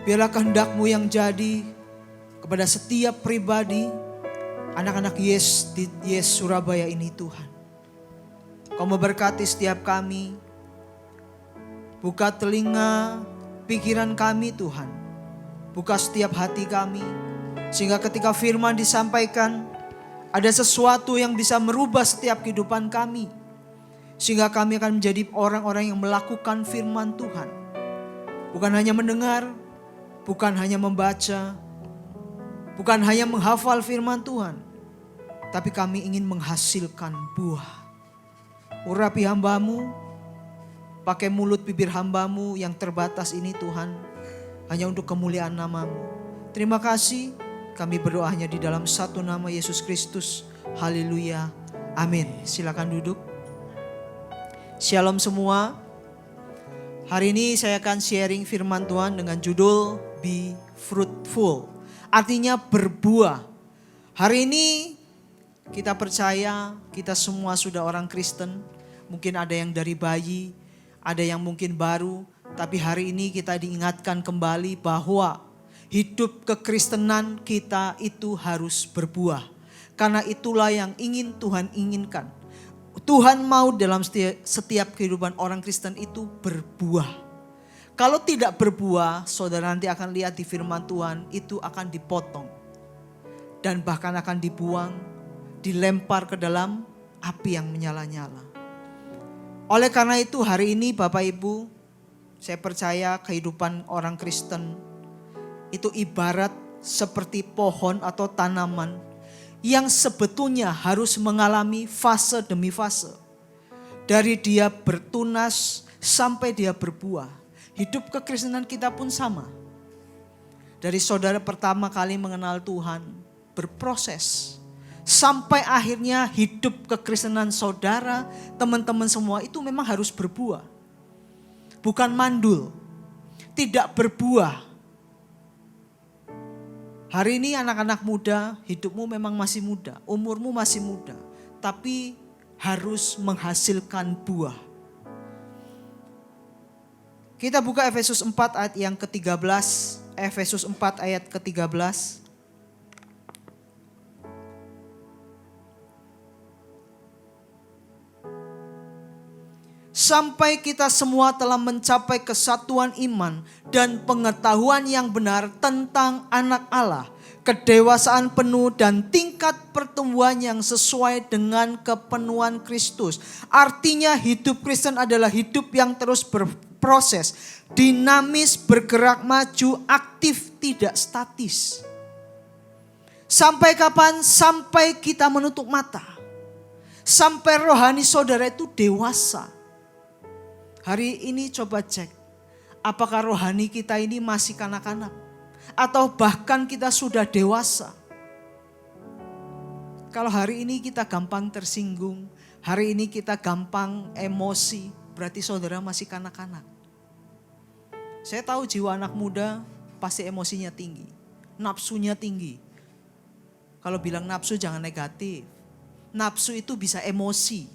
Biarlah kehendak-Mu yang jadi kepada setiap pribadi anak-anak Yes di Yes Surabaya ini Tuhan. Kau memberkati setiap kami. Buka telinga pikiran kami Tuhan. Buka setiap hati kami. Sehingga ketika firman disampaikan, ada sesuatu yang bisa merubah setiap kehidupan kami. Sehingga kami akan menjadi orang-orang yang melakukan firman Tuhan. Bukan hanya mendengar, bukan hanya membaca, bukan hanya menghafal firman Tuhan, tapi kami ingin menghasilkan buah. Urapi hamba-Mu, pakai mulut bibir hamba-Mu yang terbatas ini Tuhan, hanya untuk kemuliaan nama-Mu. Terima kasih, kami berdoa hanya di dalam satu nama Yesus Kristus. Haleluya, amin. Silakan duduk. Shalom semua. Hari ini saya akan sharing firman Tuhan dengan judul Be Fruitful. Artinya berbuah. Hari ini kita percaya kita semua sudah orang Kristen. Mungkin ada yang dari bayi, ada yang mungkin baru. Tapi hari ini kita diingatkan kembali bahwa hidup kekristenan kita itu harus berbuah. Karena itulah yang ingin Tuhan inginkan. Tuhan mau dalam setiap kehidupan orang Kristen itu berbuah. Kalau tidak berbuah, saudara nanti akan lihat di firman Tuhan itu akan dipotong. Dan bahkan akan dibuang, dilempar ke dalam api yang menyala-nyala. Oleh karena itu hari ini Bapak Ibu, saya percaya kehidupan orang Kristen itu ibarat seperti pohon atau tanaman yang sebetulnya harus mengalami fase demi fase. Dari dia bertunas sampai dia berbuah. Hidup kekristenan kita pun sama. Dari saudara pertama kali mengenal Tuhan, berproses. Sampai akhirnya hidup kekristenan saudara, teman-teman semua itu memang harus berbuah. Bukan mandul, tidak berbuah. Hari ini anak-anak muda, hidupmu memang masih muda, umurmu masih muda. Tapi harus menghasilkan buah. Kita buka Efesus 4 ayat yang ke-13. Efesus 4 ayat ke-13. Sampai kita semua telah mencapai kesatuan iman dan pengetahuan yang benar tentang anak Allah, kedewasaan penuh dan tingkat pertumbuhan yang sesuai dengan kepenuhan Kristus. Artinya hidup Kristen adalah hidup yang terus berproses, dinamis, bergerak maju, aktif, tidak statis. Sampai kapan? Sampai kita menutup mata. Sampai rohani saudara itu dewasa. Hari ini coba cek, apakah rohani kita ini masih kanak-kanak? Atau bahkan kita sudah dewasa? Kalau hari ini kita gampang tersinggung, hari ini kita gampang emosi, berarti saudara masih kanak-kanak. Saya tahu jiwa anak muda pasti emosinya tinggi, nafsunya tinggi. Kalau bilang nafsu jangan negatif, nafsu itu bisa emosi.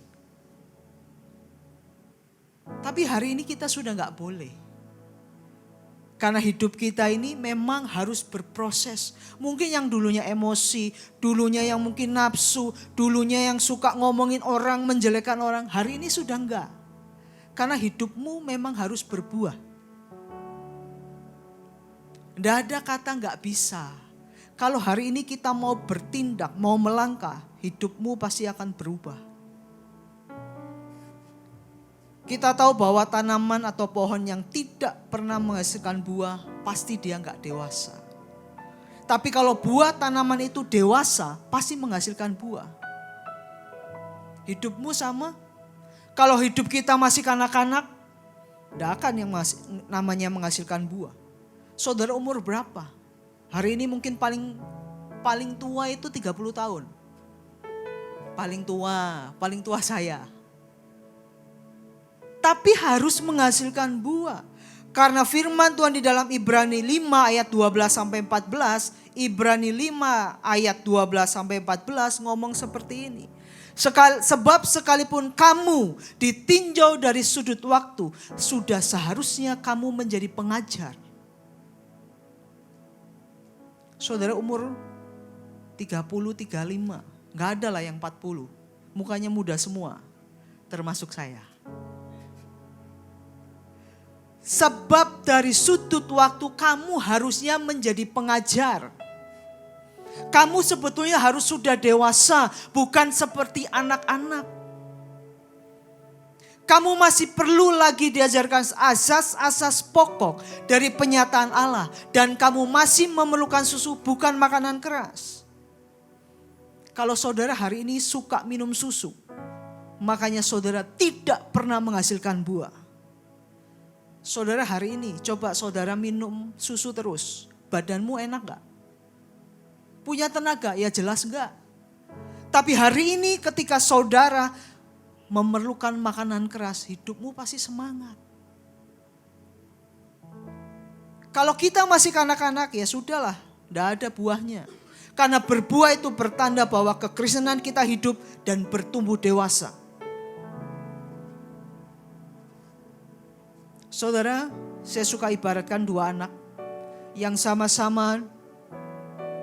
Tapi hari ini kita sudah gak boleh. Karena hidup kita ini memang harus berproses. Mungkin yang dulunya emosi, dulunya yang mungkin nafsu, dulunya yang suka ngomongin orang, menjelekkan orang. Hari ini sudah enggak. Karena hidupmu memang harus berbuah. Tidak ada kata gak bisa. Kalau hari ini kita mau bertindak, mau melangkah, hidupmu pasti akan berubah. Kita tahu bahwa tanaman atau pohon yang tidak pernah menghasilkan buah, pasti dia enggak dewasa. Tapi kalau buah tanaman itu dewasa, pasti menghasilkan buah. Hidupmu sama. Kalau hidup kita masih kanak-kanak, tidak akan yang namanya menghasilkan buah. Saudara umur berapa? Hari ini mungkin paling tua itu 30 tahun. Paling tua saya. Tapi harus menghasilkan buah. Karena firman Tuhan di dalam Ibrani 5 ayat 12-14. Ibrani 5 ayat 12-14 ngomong seperti ini. Sebab sekalipun kamu ditinjau dari sudut waktu, sudah seharusnya kamu menjadi pengajar. Saudara umur 30, 35. Nggak ada lah yang 40. Mukanya muda semua. Termasuk saya. Sebab dari sudut waktu kamu harusnya menjadi pengajar. Kamu sebetulnya harus sudah dewasa, bukan seperti anak-anak. Kamu masih perlu lagi diajarkan asas-asas pokok dari penyataan Allah. Dan kamu masih memerlukan susu, bukan makanan keras. Kalau saudara hari ini suka minum susu, makanya saudara tidak pernah menghasilkan buah. Saudara hari ini coba saudara minum susu terus, badanmu enak gak? Punya tenaga? Ya jelas enggak. Tapi hari ini ketika saudara memerlukan makanan keras, hidupmu pasti semangat. Kalau kita masih kanak-kanak ya sudahlah, enggak ada buahnya. Karena berbuah itu bertanda bahwa kekristenan kita hidup dan bertumbuh dewasa. Saudara, saya suka ibaratkan dua anak yang sama-sama.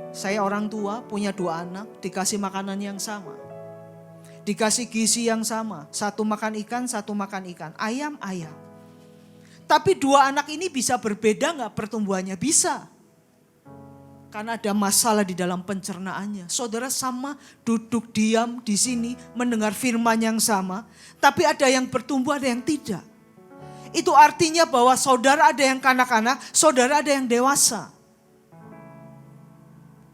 Saya orang tua, punya dua anak, dikasih makanan yang sama. Dikasih gizi yang sama. Satu makan ikan, satu makan ikan. Ayam. Tapi dua anak ini bisa berbeda gak pertumbuhannya? Bisa. Karena ada masalah di dalam pencernaannya. Saudara sama duduk diam di sini, mendengar firman yang sama. Tapi ada yang bertumbuh, ada yang tidak. Itu artinya bahwa saudara ada yang kanak-kanak, saudara ada yang dewasa.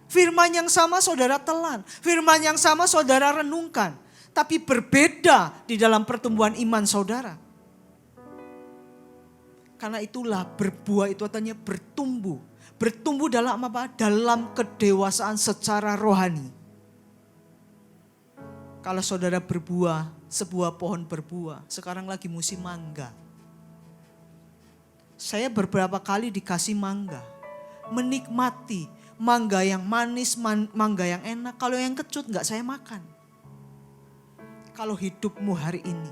Firman yang sama saudara telan, firman yang sama saudara renungkan. Tapi berbeda di dalam pertumbuhan iman saudara. Karena itulah berbuah itu artinya bertumbuh. Bertumbuh dalam apa? Dalam kedewasaan secara rohani. Kalau saudara berbuah, sebuah pohon berbuah. Sekarang lagi musim mangga. Saya beberapa kali dikasih mangga. Menikmati mangga yang manis, mangga yang enak. Kalau yang kecut enggak saya makan. Kalau hidupmu hari ini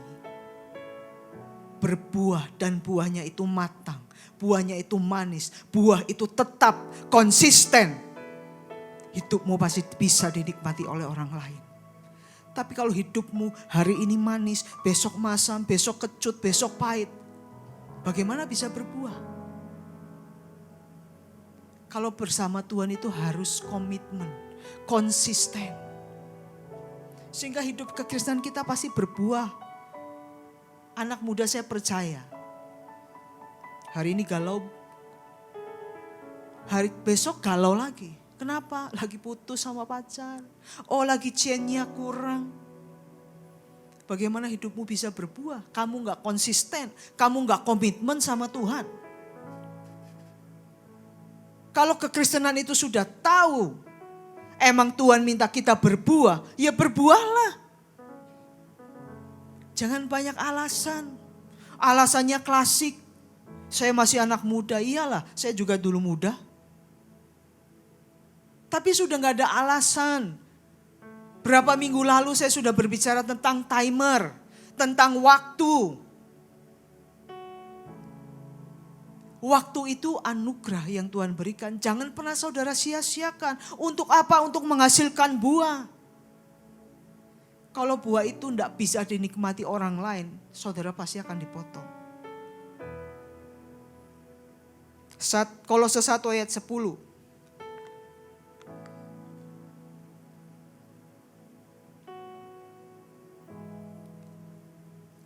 berbuah dan buahnya itu matang. Buahnya itu manis. Buah itu tetap konsisten. Hidupmu pasti bisa dinikmati oleh orang lain. Tapi kalau hidupmu hari ini manis, besok masam, besok kecut, besok pahit. Bagaimana bisa berbuah? Kalau bersama Tuhan itu harus komitmen, konsisten. Sehingga hidup kekristenan kita pasti berbuah. Anak muda saya percaya. Hari ini galau, hari besok galau lagi. Kenapa? Lagi putus sama pacar. Oh lagi ciennya kurang. Bagaimana hidupmu bisa berbuah? Kamu gak konsisten, kamu gak komitmen sama Tuhan. Kalau kekristenan itu sudah tahu, emang Tuhan minta kita berbuah, ya berbuahlah. Jangan banyak alasan. Alasannya klasik. Saya masih anak muda, iyalah saya juga dulu muda. Tapi sudah gak ada alasan. Berapa minggu lalu saya sudah berbicara tentang timer, tentang waktu. Waktu itu anugerah yang Tuhan berikan. Jangan pernah saudara sia-siakan. Untuk apa? Untuk menghasilkan buah. Kalau buah itu tidak bisa dinikmati orang lain, saudara pasti akan dipotong. Kolose 1 ayat 10.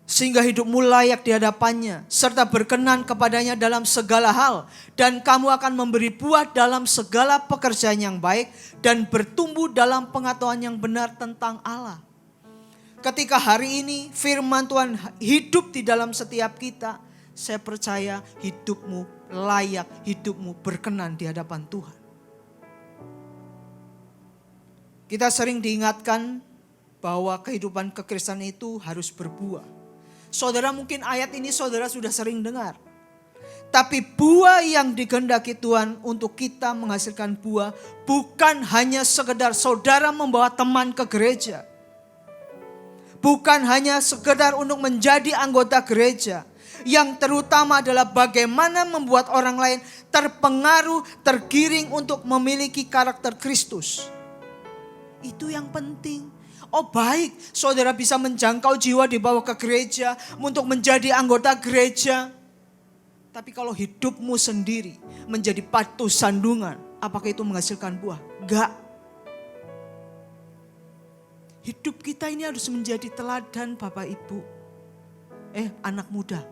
Sehingga hidupmu layak di hadapannya, serta berkenan kepadanya dalam segala hal. Dan kamu akan memberi buah dalam segala pekerjaan yang baik, dan bertumbuh dalam pengetahuan yang benar tentang Allah. Ketika hari ini firman Tuhan hidup di dalam setiap kita, saya percaya hidupmu layak, hidupmu berkenan di hadapan Tuhan. Kita sering diingatkan bahwa kehidupan kekristenan itu harus berbuah. Saudara mungkin ayat ini saudara sudah sering dengar. Tapi buah yang dikehendaki Tuhan untuk kita menghasilkan buah bukan hanya sekedar saudara membawa teman ke gereja. Bukan hanya sekedar untuk menjadi anggota gereja. Yang terutama adalah bagaimana membuat orang lain terpengaruh, tergiring untuk memiliki karakter Kristus. Itu yang penting. Oh baik, saudara bisa menjangkau jiwa dibawa ke gereja untuk menjadi anggota gereja. Tapi kalau hidupmu sendiri menjadi batu sandungan, apakah itu menghasilkan buah? Enggak. Hidup kita ini harus menjadi teladan Bapak Ibu. Anak muda.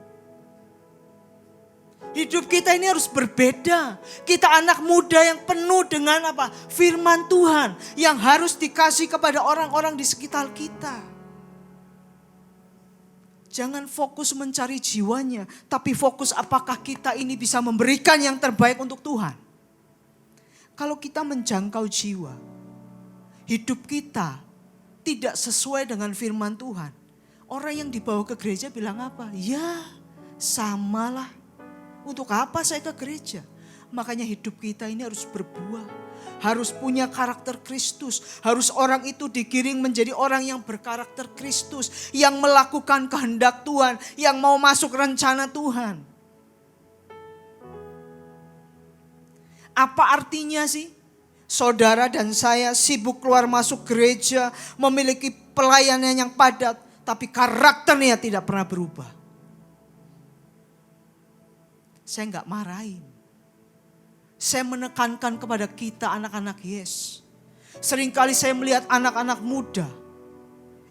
Hidup kita ini harus berbeda. Kita anak muda yang penuh dengan apa? Firman Tuhan yang harus dikasih kepada orang-orang di sekitar kita. Jangan fokus mencari jiwanya, tapi fokus apakah kita ini bisa memberikan yang terbaik untuk Tuhan. Kalau kita menjangkau jiwa, hidup kita tidak sesuai dengan firman Tuhan. Orang yang dibawa ke gereja bilang apa? Ya, samalah. Untuk apa saya ke gereja? Makanya hidup kita ini harus berbuah. Harus punya karakter Kristus. Harus orang itu digiring menjadi orang yang berkarakter Kristus. Yang melakukan kehendak Tuhan. Yang mau masuk rencana Tuhan. Apa artinya sih? Saudara dan saya sibuk keluar masuk gereja. Memiliki pelayanan yang padat. Tapi karakternya tidak pernah berubah. Saya enggak marahin. Saya menekankan kepada kita anak-anak Yes. Seringkali saya melihat anak-anak muda.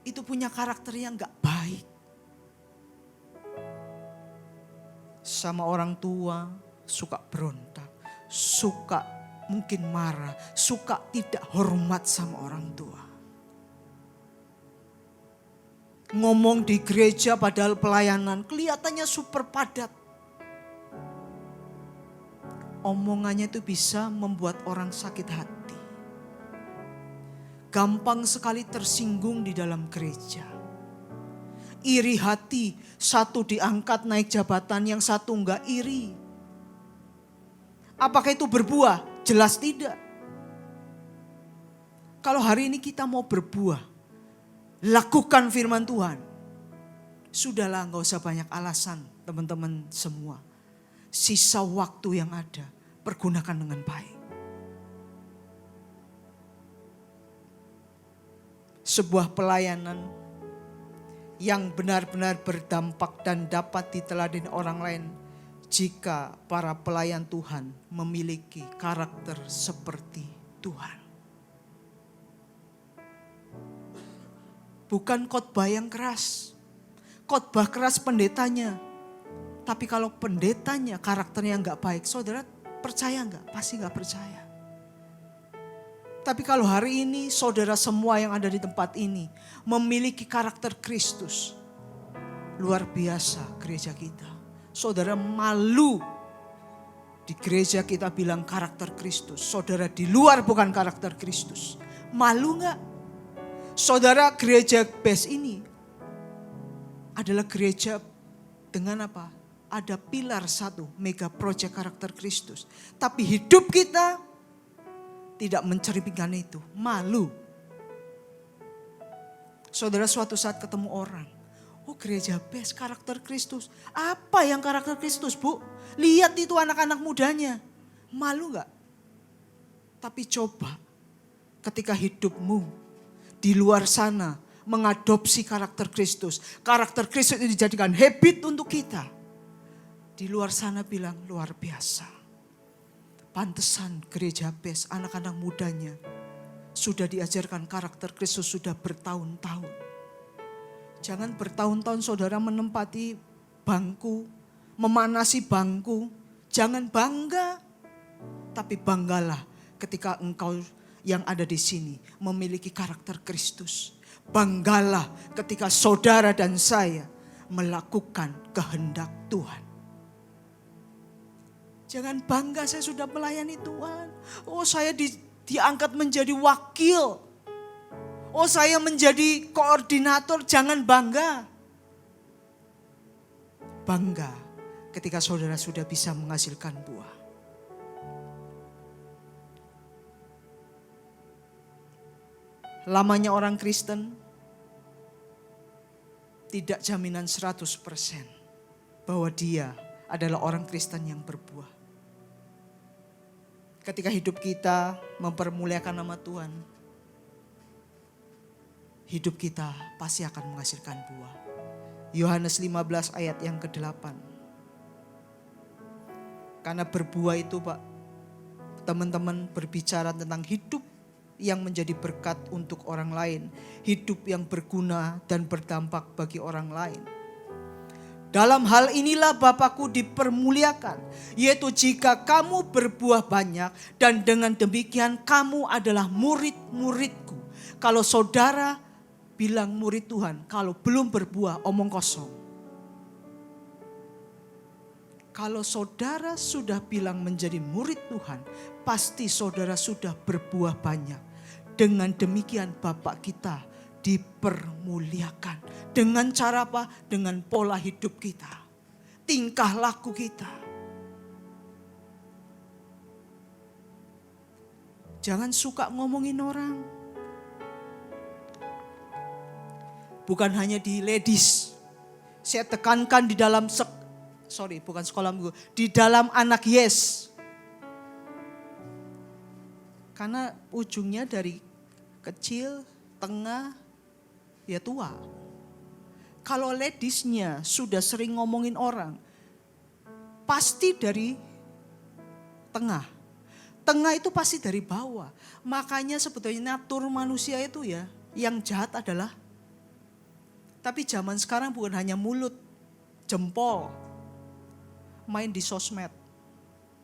Itu punya karakter yang enggak baik. Sama orang tua suka berontak. Suka mungkin marah. Suka tidak hormat sama orang tua. Ngomong di gereja padahal pelayanan kelihatannya super padat. Omongannya itu bisa membuat orang sakit hati. Gampang sekali tersinggung di dalam gereja. Iri hati, satu diangkat naik jabatan, yang satu enggak iri. Apakah itu berbuah? Jelas tidak. Kalau hari ini kita mau berbuah, lakukan firman Tuhan. Sudahlah, enggak usah banyak alasan teman-teman semua. Sisa waktu yang ada, pergunakan dengan baik. Sebuah pelayanan yang benar-benar berdampak dan dapat diteladani orang lain jika para pelayan Tuhan memiliki karakter seperti Tuhan. Bukan khotbah yang keras. Khotbah keras pendetanya. Tapi kalau pendetanya karakternya enggak baik, saudara percaya enggak? Pasti enggak percaya. Tapi kalau hari ini saudara semua yang ada di tempat ini memiliki karakter Kristus, luar biasa gereja kita. Saudara malu di gereja kita bilang karakter Kristus. Saudara di luar bukan karakter Kristus. Malu enggak? Saudara, gereja BES ini adalah gereja dengan apa? Ada pilar satu, mega project karakter Kristus. Tapi hidup kita tidak mencerminkan itu. Malu. Saudara suatu saat ketemu orang. Oh gereja BES karakter Kristus. Apa yang karakter Kristus, Bu? Lihat itu anak-anak mudanya. Malu gak? Tapi coba ketika hidupmu di luar sana mengadopsi karakter Kristus. Karakter Kristus itu dijadikan habit untuk kita. Di luar sana bilang luar biasa. Pantesan gereja BES anak-anak mudanya sudah diajarkan karakter Kristus sudah bertahun-tahun. Jangan bertahun-tahun saudara menempati bangku, memanasi bangku. Jangan bangga. Tapi banggalah ketika engkau yang ada di sini memiliki karakter Kristus. Banggalah ketika saudara dan saya melakukan kehendak Tuhan. Jangan bangga saya sudah melayani Tuhan. Oh saya diangkat menjadi wakil. Oh saya menjadi koordinator. Jangan bangga. Bangga ketika saudara sudah bisa menghasilkan buah. Lamanya orang Kristen tidak jaminan 100%. bahwa dia adalah orang Kristen yang berbuah. Ketika hidup kita mempermuliakan nama Tuhan, hidup kita pasti akan menghasilkan buah. Yohanes 15 ayat yang ke-8. Karena berbuah itu Pak, teman-teman berbicara tentang hidup yang menjadi berkat untuk orang lain. Hidup yang berguna dan berdampak bagi orang lain. Dalam hal inilah Bapakku dipermuliakan, yaitu jika kamu berbuah banyak dan dengan demikian kamu adalah murid-muridku. Kalau saudara bilang murid Tuhan, kalau belum berbuah omong kosong. Kalau saudara sudah bilang menjadi murid Tuhan, pasti saudara sudah berbuah banyak. Dengan demikian Bapak kita dipermuliakan. Dengan cara apa? Dengan pola hidup kita. Tingkah laku kita. Jangan suka ngomongin orang. Bukan hanya di ladies. Saya tekankan di dalam bukan sekolah minggu. Di dalam anak Yes. Karena ujungnya dari kecil, tengah, ya tua. Kalau ladiesnya sudah sering ngomongin orang, pasti dari tengah. Tengah itu pasti dari bawah. Makanya sebetulnya natur manusia itu ya, yang jahat adalah. Tapi zaman sekarang bukan hanya mulut, jempol, main di sosmed.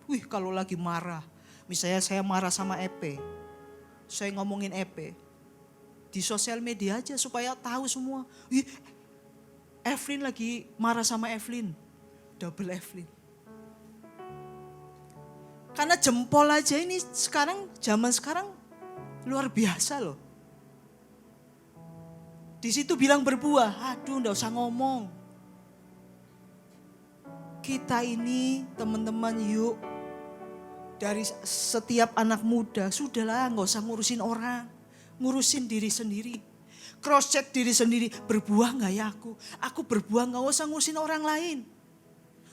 Wih kalau lagi marah, misalnya saya marah sama EP, saya ngomongin EP. Di sosial media aja supaya tahu semua. Wih, Evelyn lagi marah sama Evelyn. Double Evelyn. Karena jempol aja ini sekarang, zaman sekarang luar biasa loh. Di situ bilang berbuah, aduh enggak usah ngomong. Kita ini teman-teman yuk, dari setiap anak muda, sudahlah enggak usah ngurusin orang. Ngurusin diri sendiri. Cross check diri sendiri, berbuah enggak ya aku? Aku berbuah enggak usah ngurusin orang lain.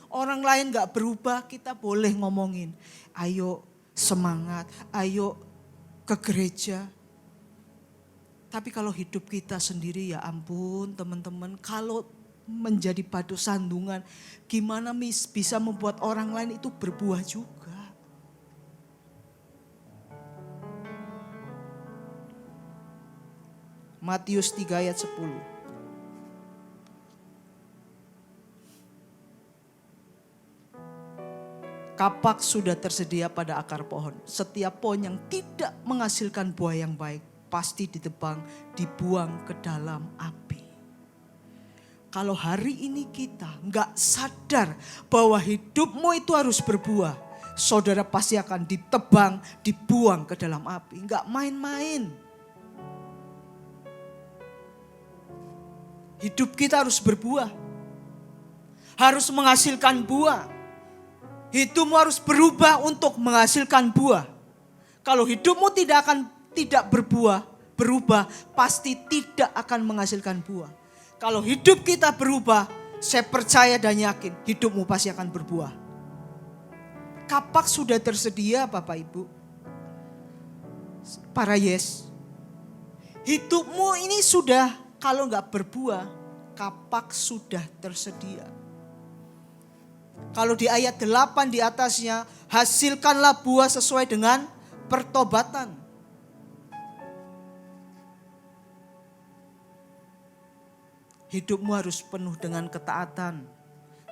Orang lain enggak berubah, kita boleh ngomongin. Ayo semangat, ayo ke gereja. Tapi kalau hidup kita sendiri ya ampun teman-teman, kalau menjadi batu sandungan, gimana bisa membuat orang lain itu berbuah juga. Matius 3 ayat 10. Kapak sudah tersedia pada akar pohon. Setiap pohon yang tidak menghasilkan buah yang baik, pasti ditebang, dibuang ke dalam api. Kalau hari ini kita gak sadar bahwa hidupmu itu harus berbuah, saudara pasti akan ditebang, dibuang ke dalam api. Gak main-main. Hidup kita harus berbuah. Harus menghasilkan buah. Hidupmu harus berubah untuk menghasilkan buah. Kalau hidupmu tidak berubah, pasti tidak akan menghasilkan buah. Kalau hidup kita berubah, saya percaya dan yakin hidupmu pasti akan berbuah. Kapak sudah tersedia Bapak Ibu. Para Yes. Hidupmu ini sudah, kalau enggak berbuah, kapak sudah tersedia. Kalau di ayat 8 di atasnya, hasilkanlah buah sesuai dengan pertobatan. Hidupmu harus penuh dengan ketaatan.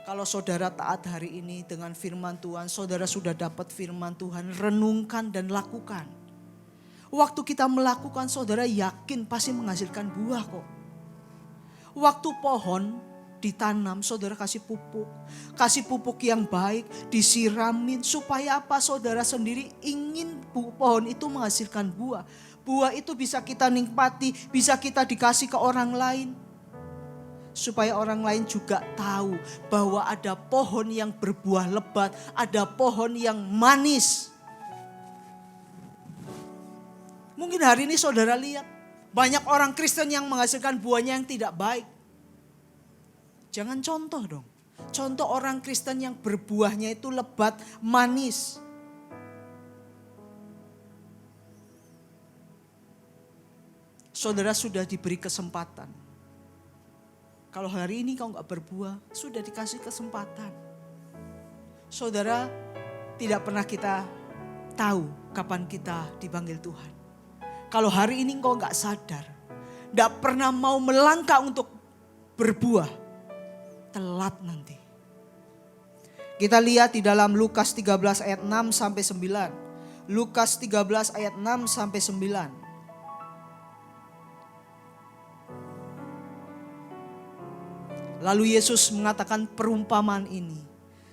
Kalau saudara taat hari ini dengan firman Tuhan, saudara sudah dapat firman Tuhan, renungkan dan lakukan. Waktu kita melakukan, saudara yakin pasti menghasilkan buah kok. Waktu pohon ditanam, saudara kasih pupuk yang baik, disiramin supaya apa? Saudara sendiri ingin pohon itu menghasilkan buah. Buah itu bisa kita nikmati, bisa kita dikasih ke orang lain. Supaya orang lain juga tahu bahwa ada pohon yang berbuah lebat, ada pohon yang manis. Mungkin hari ini saudara lihat, banyak orang Kristen yang menghasilkan buahnya yang tidak baik. Jangan contoh dong. Contoh orang Kristen yang berbuahnya itu lebat, manis. Saudara sudah diberi kesempatan. Kalau hari ini kau gak berbuah, sudah dikasih kesempatan. Saudara, tidak pernah kita tahu kapan kita dipanggil Tuhan. Kalau hari ini kau gak sadar, gak pernah mau melangkah untuk berbuah, telat nanti. Kita lihat di dalam Lukas 13 ayat 6 sampai 9. Lukas 13 ayat 6 sampai 9. Lalu Yesus mengatakan perumpamaan ini.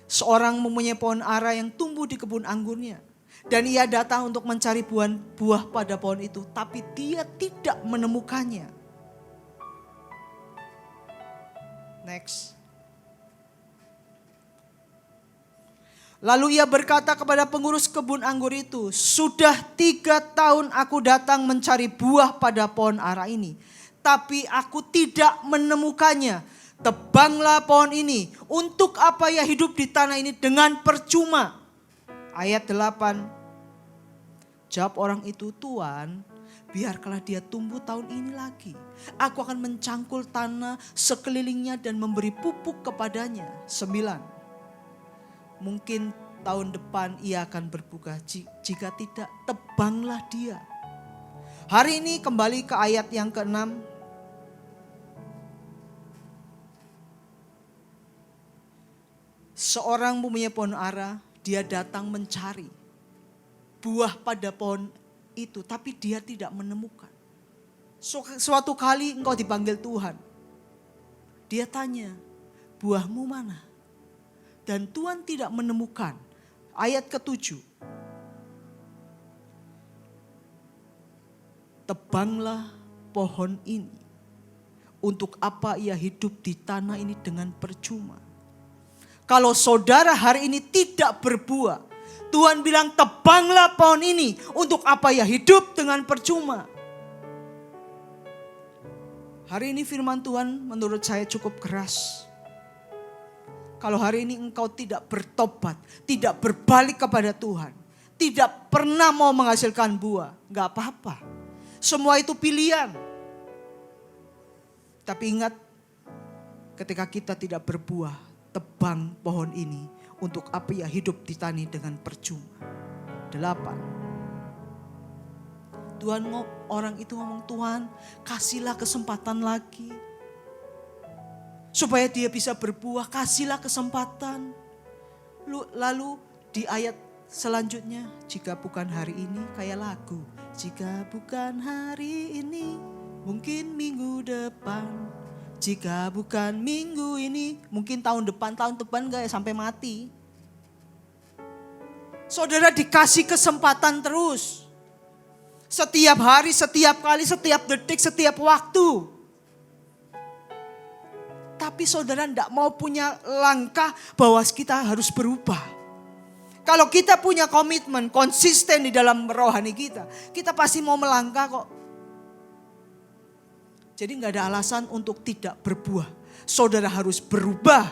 Seorang mempunyai pohon ara yang tumbuh di kebun anggurnya. Dan ia datang untuk mencari buah pada pohon itu. Tapi dia tidak menemukannya. Next. Lalu ia berkata kepada pengurus kebun anggur itu, sudah 3 tahun aku datang mencari buah pada pohon ara ini. Tapi aku tidak menemukannya. Tebanglah pohon ini. Untuk apa ia hidup di tanah ini dengan percuma? Ayat 8. Jawab orang itu, Tuan, biarkanlah dia tumbuh tahun ini lagi. Aku akan mencangkul tanah sekelilingnya dan memberi pupuk kepadanya. 9. Mungkin tahun depan ia akan berbuah. Jika tidak, tebanglah dia. Hari ini kembali ke ayat yang ke-6. Seorang mempunyai pohon ara, dia datang mencari buah pada pohon itu, tapi dia tidak menemukan. Suatu kali engkau dipanggil Tuhan. Dia tanya, buahmu mana? Dan Tuhan tidak menemukan. Ayat ke-7. Tebanglah pohon ini. Untuk apa ia hidup di tanah ini dengan percuma? Kalau saudara hari ini tidak berbuah, Tuhan bilang tebanglah pohon ini. Untuk apa ya hidup dengan percuma? Hari ini firman Tuhan menurut saya cukup keras. Kalau hari ini engkau tidak bertobat, tidak berbalik kepada Tuhan, tidak pernah mau menghasilkan buah, gak apa-apa. Semua itu pilihan. Tapi ingat, ketika kita tidak berbuah, tebang pohon ini. Untuk apa ya hidup di tanah dengan percuma. 8. Orang itu ngomong, Tuhan kasihlah kesempatan lagi. Supaya dia bisa berbuah, kasihlah kesempatan. Lalu di ayat selanjutnya, jika bukan hari ini, kayak lagu. Jika bukan hari ini, mungkin minggu depan. Jika bukan minggu ini, mungkin tahun depan gak ya sampai mati. Saudara dikasih kesempatan terus. Setiap hari, setiap kali, setiap detik, setiap waktu. Tapi saudara tidak mau punya langkah bahwa kita harus berubah. Kalau kita punya komitmen, konsisten di dalam rohani kita pasti mau melangkah kok. Jadi gak ada alasan untuk tidak berbuah. Saudara harus berubah.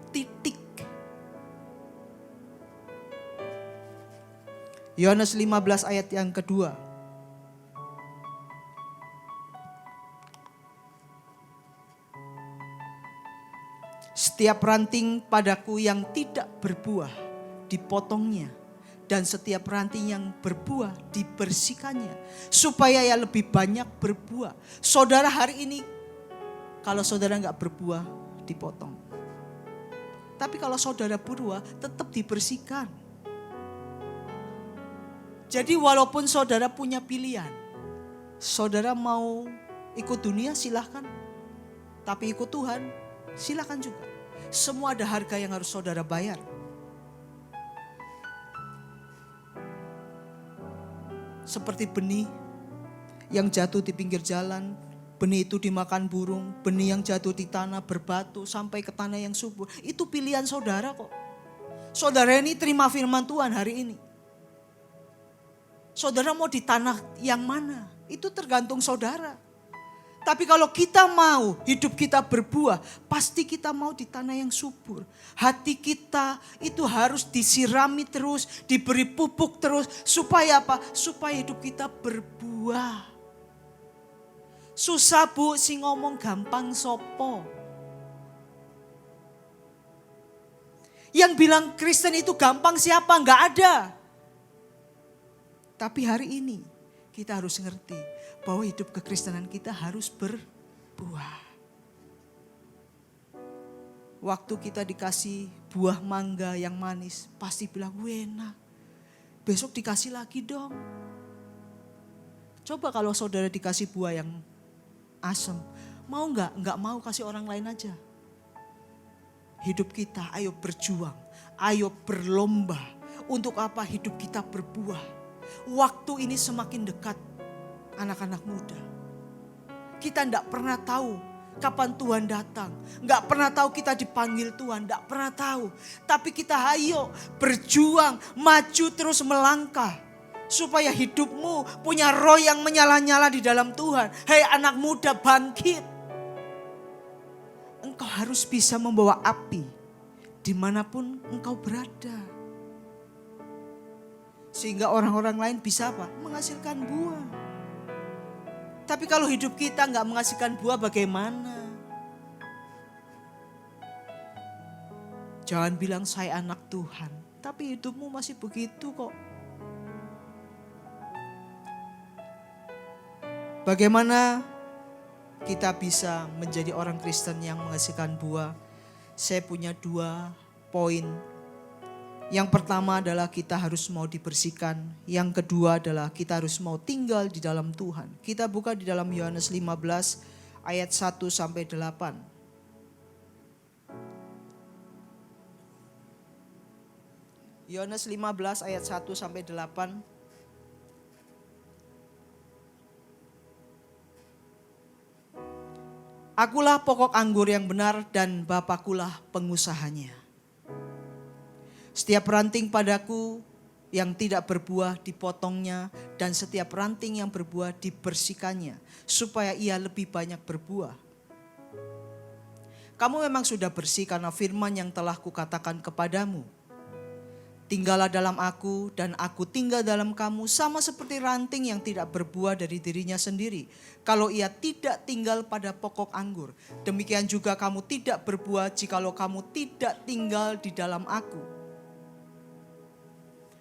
Titik. Yohanes 15 ayat yang kedua. Setiap ranting padaku yang tidak berbuah dipotongnya. Dan setiap ranting yang berbuah dibersihkannya. Supaya ya lebih banyak berbuah. Saudara hari ini, kalau saudara gak berbuah, dipotong. Tapi kalau saudara berbuah, tetap dibersihkan. Jadi walaupun saudara punya pilihan. Saudara mau ikut dunia silahkan. Tapi ikut Tuhan silahkan juga. Semua ada harga yang harus saudara bayar. Seperti benih yang jatuh di pinggir jalan, benih itu dimakan burung, benih yang jatuh di tanah berbatu sampai ke tanah yang subur. Itu pilihan saudara kok. Saudara ini terima firman Tuhan hari ini. Saudara mau di tanah yang mana? Itu tergantung saudara. Tapi kalau kita mau hidup kita berbuah, pasti kita mau di tanah yang subur. Hati kita itu harus disirami terus, diberi pupuk terus. Supaya apa? Supaya hidup kita berbuah. Susah bu, sing ngomong gampang sopo. Yang bilang Kristen itu gampang siapa? Enggak ada. Tapi hari ini kita harus ngerti bahwa hidup kekristenan kita harus berbuah. Waktu kita dikasih buah mangga yang manis, pasti bilang, enak. Besok dikasih lagi dong. Coba kalau saudara dikasih buah yang asam, mau nggak? Nggak mau, kasih orang lain aja. Hidup kita, ayo berjuang, ayo berlomba. Untuk apa hidup kita berbuah? Waktu ini semakin dekat, anak-anak muda. Kita tidak pernah tahu kapan Tuhan datang. Nggak pernah tahu kita dipanggil Tuhan, nggak pernah tahu. Tapi kita ayo berjuang, maju terus melangkah. Supaya hidupmu punya roh yang menyala-nyala di dalam Tuhan. Hei anak muda, bangkit. Engkau harus bisa membawa api dimanapun engkau berada. Sehingga orang-orang lain bisa apa? Menghasilkan buah. Tapi kalau hidup kita nggak menghasilkan buah bagaimana? Jangan bilang saya anak Tuhan, tapi hidupmu masih begitu kok. Bagaimana kita bisa menjadi orang Kristen yang menghasilkan buah? Saya punya 2 poin. Yang pertama adalah kita harus mau dibersihkan. Yang kedua adalah kita harus mau tinggal di dalam Tuhan. Kita buka di dalam Yohanes 15 ayat 1 sampai 8. Yohanes 15 ayat 1 sampai 8. Akulah pokok anggur yang benar dan Bapakulah pengusahanya. Setiap ranting padaku yang tidak berbuah dipotongnya dan setiap ranting yang berbuah dibersihkannya supaya ia lebih banyak berbuah. Kamu memang sudah bersih karena firman yang telah kukatakan kepadamu. Tinggallah dalam aku dan aku tinggal dalam kamu, sama seperti ranting yang tidak berbuah dari dirinya sendiri. Kalau ia tidak tinggal pada pokok anggur, demikian juga kamu tidak berbuah jikalau kamu tidak tinggal di dalam aku.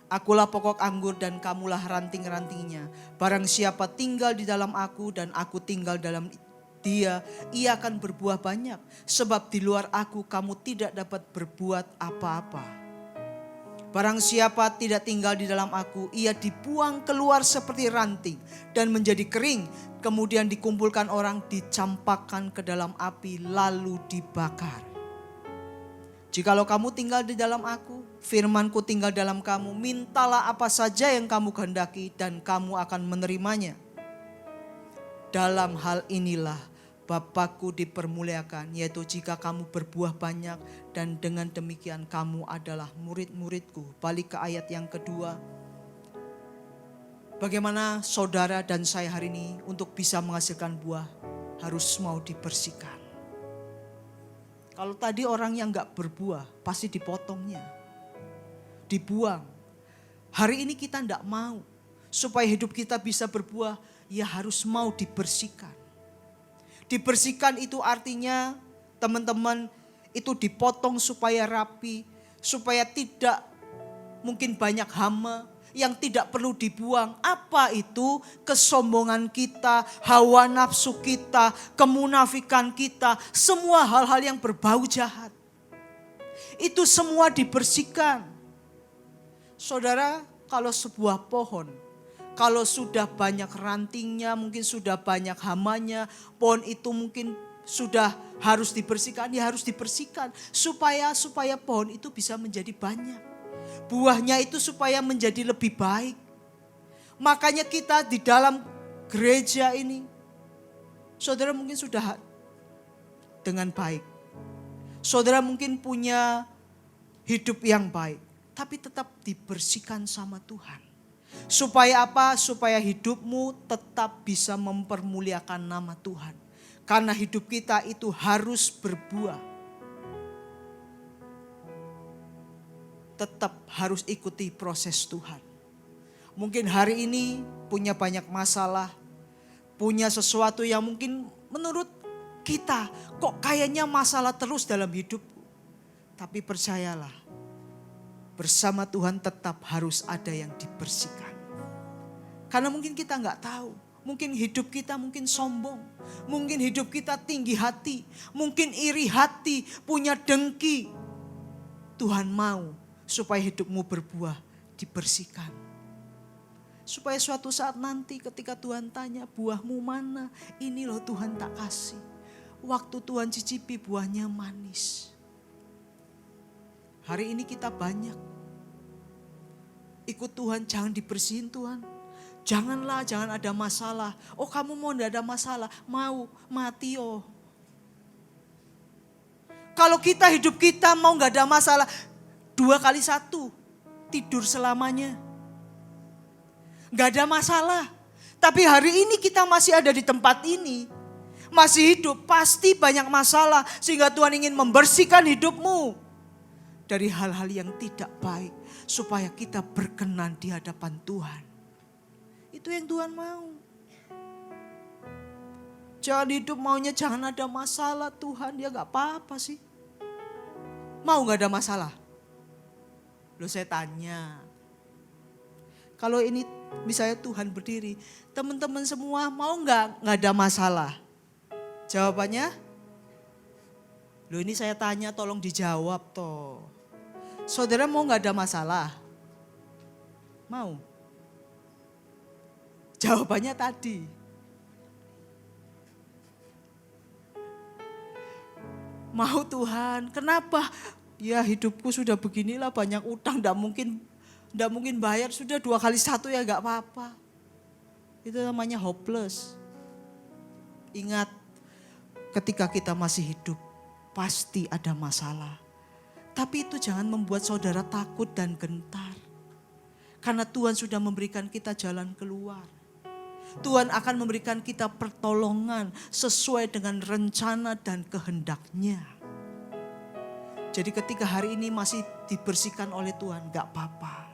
Akulah pokok anggur dan kamulah ranting-rantingnya. Barang siapa tinggal di dalam aku dan aku tinggal dalam dia, ia akan berbuah banyak. Sebab di luar aku kamu tidak dapat berbuat apa-apa. Barang siapa tidak tinggal di dalam aku, ia dibuang keluar seperti ranting dan menjadi kering. Kemudian dikumpulkan orang, dicampakkan ke dalam api lalu dibakar. Jikalau kamu tinggal di dalam aku, firmanku tinggal dalam kamu, mintalah apa saja yang kamu kehendaki dan kamu akan menerimanya. Dalam hal inilah Bapakku dipermuliakan, yaitu jika kamu berbuah banyak dan dengan demikian kamu adalah murid-muridku. Balik ke ayat yang kedua. Bagaimana saudara dan saya hari ini untuk bisa menghasilkan buah harus mau dibersihkan. Kalau tadi orang yang gak berbuah pasti dipotongnya, dibuang. Hari ini kita gak mau. Supaya hidup kita bisa berbuah, ya harus mau dibersihkan. Dibersihkan itu artinya teman-teman itu dipotong supaya rapi, supaya tidak mungkin banyak hama yang tidak perlu dibuang. Apa itu? Kesombongan kita, hawa nafsu kita, kemunafikan kita, semua hal-hal yang berbau jahat. Itu semua dibersihkan. Saudara, kalau sebuah pohon, kalau sudah banyak rantingnya, mungkin sudah banyak hamanya, pohon itu mungkin sudah harus dibersihkan, ya harus dibersihkan. Supaya pohon itu bisa menjadi banyak. Buahnya itu supaya menjadi lebih baik. Makanya kita di dalam gereja ini, saudara mungkin sudah dengan baik. Saudara mungkin punya hidup yang baik, tapi tetap dibersihkan sama Tuhan. Supaya apa? Supaya hidupmu tetap bisa mempermuliakan nama Tuhan. Karena hidup kita itu harus berbuah. Tetap harus ikuti proses Tuhan. Mungkin hari ini punya banyak masalah, punya sesuatu yang mungkin menurut kita kok kayaknya masalah terus dalam hidupku. Tapi percayalah, bersama Tuhan tetap harus ada yang dibersihkan. Karena mungkin kita nggak tahu, mungkin hidup kita mungkin sombong, mungkin hidup kita tinggi hati, mungkin iri hati, punya dengki. Tuhan mau supaya hidupmu berbuah, dibersihkan. Supaya suatu saat nanti ketika Tuhan tanya, buahmu mana? Ini loh Tuhan tak kasih. Waktu Tuhan cicipi buahnya manis. Hari ini kita banyak ikut Tuhan, jangan dibersihin Tuhan. Janganlah, jangan ada masalah. Oh kamu mau gak ada masalah? Mau, mati oh. Kalau kita hidup kita mau gak ada masalah, 2 kali 1, tidur selamanya. Gak ada masalah. Tapi hari ini kita masih ada di tempat ini, masih hidup, pasti banyak masalah. Sehingga Tuhan ingin membersihkan hidupmu dari hal-hal yang tidak baik. Supaya kita berkenan di hadapan Tuhan. Itu yang Tuhan mau. Jangan hidup maunya jangan ada masalah Tuhan. Ya gak apa-apa sih. Mau gak ada masalah? Loh saya tanya. Kalau ini misalnya Tuhan berdiri. Teman-teman semua mau gak ada masalah? Jawabannya? Loh ini saya tanya tolong dijawab toh. Saudara mau gak ada masalah? Mau? Jawabannya tadi. Mau Tuhan, kenapa? Ya hidupku sudah beginilah, banyak utang, tidak mungkin bayar, sudah 2 kali 1 ya gak apa-apa. Itu namanya hopeless. Ingat, ketika kita masih hidup, pasti ada masalah. Tapi itu jangan membuat saudara takut dan gentar. Karena Tuhan sudah memberikan kita jalan keluar. Tuhan akan memberikan kita pertolongan sesuai dengan rencana dan kehendaknya. Jadi ketika hari ini masih dibersihkan oleh Tuhan, gak apa-apa.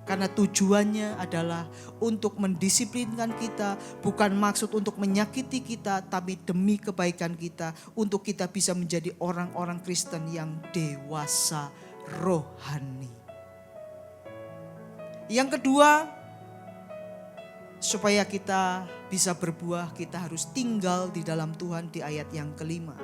Karena tujuannya adalah untuk mendisiplinkan kita, bukan maksud untuk menyakiti kita, tapi demi kebaikan kita, untuk kita bisa menjadi orang-orang Kristen yang dewasa rohani. Yang kedua, supaya kita bisa berbuah, kita harus tinggal di dalam Tuhan di ayat yang kelima.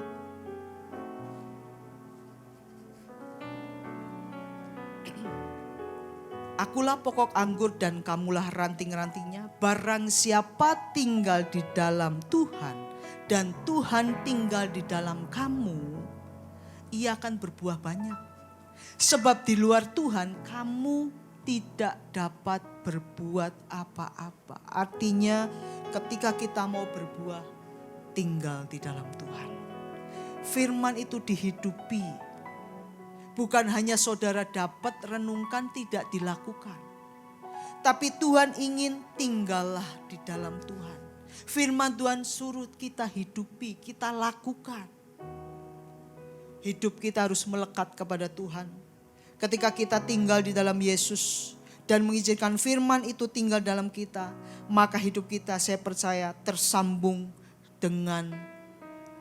Akulah pokok anggur dan kamulah ranting-rantingnya. Barang siapa tinggal di dalam Tuhan dan Tuhan tinggal di dalam kamu, ia akan berbuah banyak. Sebab di luar Tuhan kamu tidak dapat berbuat apa-apa. Artinya ketika kita mau berbuah, tinggal di dalam Tuhan. Firman itu dihidupi. Bukan hanya saudara dapat renungkan, tidak dilakukan. Tapi Tuhan ingin tinggallah di dalam Tuhan. Firman Tuhan suruh kita hidupi, kita lakukan. Hidup kita harus melekat kepada Tuhan. Ketika kita tinggal di dalam Yesus dan mengizinkan firman itu tinggal dalam kita, maka hidup kita saya percaya tersambung dengan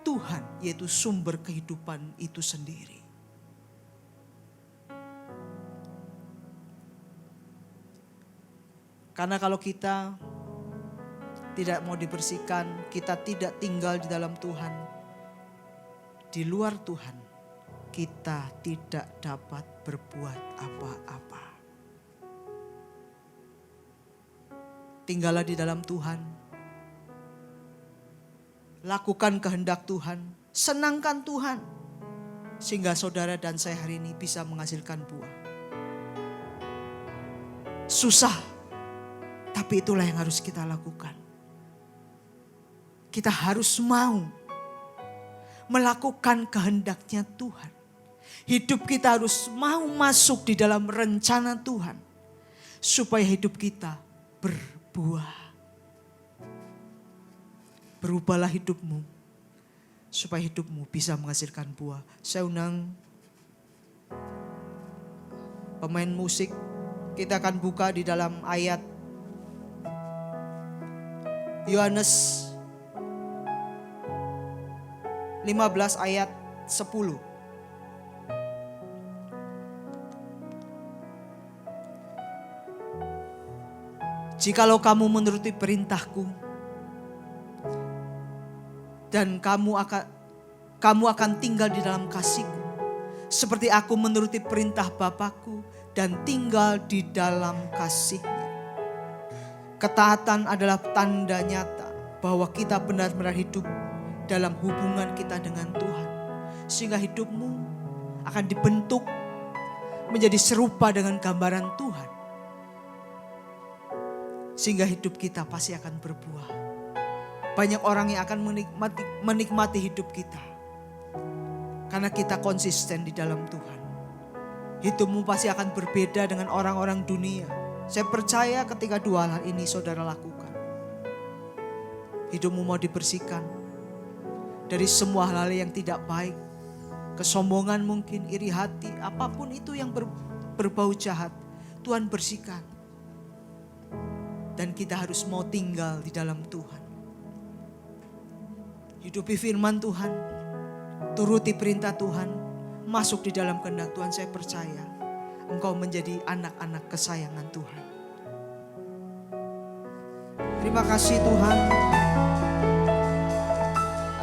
Tuhan, yaitu sumber kehidupan itu sendiri. Karena kalau kita tidak mau dibersihkan, kita tidak tinggal di dalam Tuhan, di luar Tuhan, kita tidak dapat berbuat apa-apa. Tinggallah di dalam Tuhan, lakukan kehendak Tuhan, senangkan Tuhan, sehingga saudara dan saya hari ini bisa menghasilkan buah. Susah, tapi itulah yang harus kita lakukan. Kita harus mau melakukan kehendaknya Tuhan. Hidup kita harus mau masuk di dalam rencana Tuhan. Supaya hidup kita berbuah. Berubahlah hidupmu, supaya hidupmu bisa menghasilkan buah. Saya undang pemain musik, kita akan buka di dalam ayat Yohanes 15 ayat 10. Jikalau kamu menuruti perintahku, dan kamu akan tinggal di dalam kasihku, seperti aku menuruti perintah Bapakku dan tinggal di dalam kasihnya. Ketaatan adalah tanda nyata bahwa kita benar-benar hidup dalam hubungan kita dengan Tuhan. Sehingga hidupmu akan dibentuk menjadi serupa dengan gambaran Tuhan. Sehingga hidup kita pasti akan berbuah. Banyak orang yang akan menikmati hidup kita. Karena kita konsisten di dalam Tuhan. Hidupmu pasti akan berbeda dengan orang-orang dunia. Saya percaya ketika dua hal ini saudara lakukan. Hidupmu mau dibersihkan dari semua hal-hal yang tidak baik. Kesombongan mungkin, iri hati, apapun itu yang berbau jahat. Tuhan bersihkan. Dan kita harus mau tinggal di dalam Tuhan. Hidupi firman Tuhan. Turuti perintah Tuhan. Masuk di dalam kehendak Tuhan. Saya percaya engkau menjadi anak-anak kesayangan Tuhan. Terima kasih Tuhan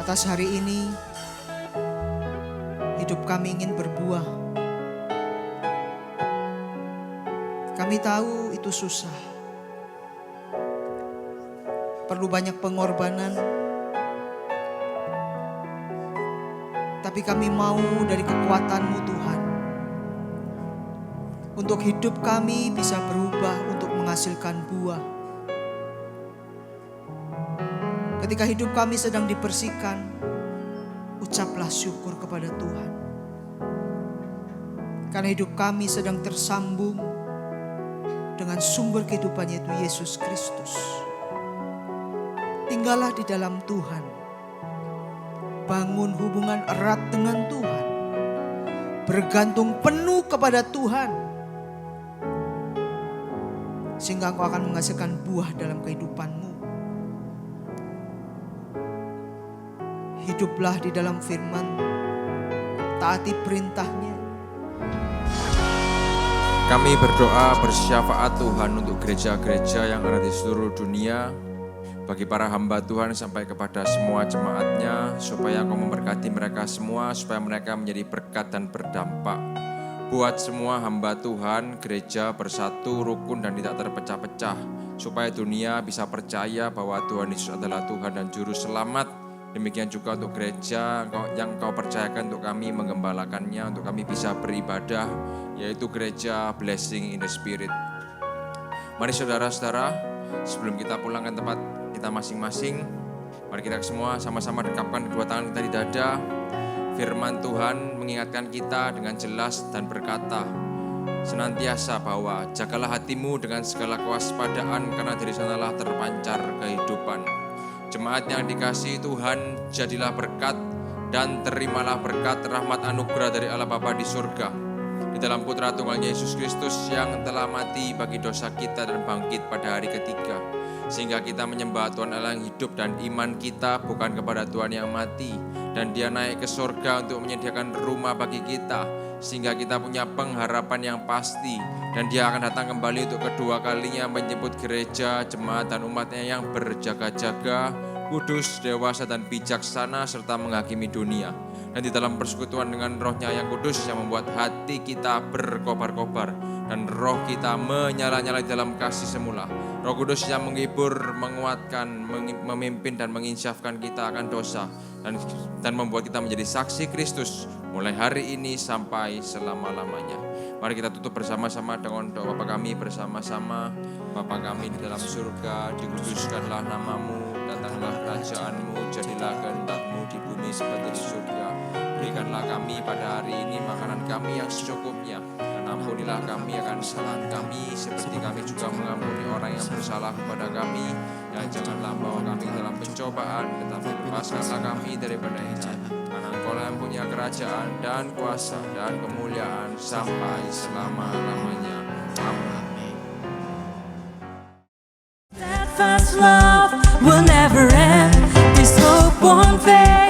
atas hari ini. Hidup kami ingin berbuah. Kami tahu itu susah. Perlu banyak pengorbanan. Tapi kami mau dari kekuatan-Mu Tuhan. Untuk hidup kami bisa berubah untuk menghasilkan buah. Ketika hidup kami sedang dibersihkan, ucaplah syukur kepada Tuhan. Karena hidup kami sedang tersambung dengan sumber kehidupan yaitu Yesus Kristus. Tinggallah di dalam Tuhan. Bangun hubungan erat dengan Tuhan. Bergantung penuh kepada Tuhan. Sehingga engkau akan menghasilkan buah dalam kehidupanmu. Hiduplah di dalam firman. Taati perintahnya. Kami berdoa bersyafaat Tuhan untuk gereja-gereja yang ada di seluruh dunia. Bagi para hamba Tuhan sampai kepada semua jemaatnya, supaya Engkau memberkati mereka semua, supaya mereka menjadi berkat dan berdampak. Buat semua hamba Tuhan, gereja bersatu, rukun dan tidak terpecah-pecah, supaya dunia bisa percaya bahwa Tuhan Yesus adalah Tuhan dan Juru Selamat. Demikian juga untuk gereja yang Kau percayakan untuk kami menggembalakannya, untuk kami bisa beribadah, yaitu gereja Blessing in the Spirit. Mari saudara-saudara, sebelum kita pulang ke tempat kita masing-masing, mari kita semua sama-sama dekapkan kedua tangan kita di dada. Firman Tuhan mengingatkan kita dengan jelas dan berkata senantiasa bahwa jagalah hatimu dengan segala kewaspadaan, karena dari sanalah terpancar kehidupan. Jemaat yang dikasihi Tuhan, jadilah berkat dan terimalah berkat rahmat anugerah dari Allah Bapa di surga, di dalam Putra Tunggalnya Yesus Kristus yang telah mati bagi dosa kita dan bangkit pada hari ketiga. Sehingga kita menyembah Tuhan Allah yang hidup, dan iman kita bukan kepada Tuhan yang mati. Dan Dia naik ke surga untuk menyediakan rumah bagi kita, sehingga kita punya pengharapan yang pasti. Dan Dia akan datang kembali untuk kedua kalinya menjemput gereja, jemaat dan umatnya yang berjaga-jaga, kudus, dewasa dan bijaksana, serta menghakimi dunia. Dan di dalam persekutuan dengan Roh-Nya yang kudus yang membuat hati kita berkobar-kobar dan roh kita menyala-nyala di dalam kasih semula. Roh Kudus yang menghibur, menguatkan, memimpin dan menginsafkan kita akan dosa dan membuat kita menjadi saksi Kristus mulai hari ini sampai selama-lamanya. Mari kita tutup bersama-sama dengan doa Bapa kami bersama-sama. Bapa kami di dalam surga, dikuduskanlah namamu, datanglah kerajaanmu, jadilah kehendak-Mu di bumi seperti di surga. Berikanlah kami pada hari ini makanan kami yang secukupnya, dan Ampunilah kami akan kesalahan kami, seperti kami juga mengampuni orang yang bersalah kepada kami. Dan janganlah bawa kami dalam pencobaan, tetapi lepaskanlah kami daripada yang jahat. Karena Engkau yang punya kerajaan dan kuasa dan kemuliaan sampai selama-lamanya. Amin. Steadfast love will never end. This hope won't fade.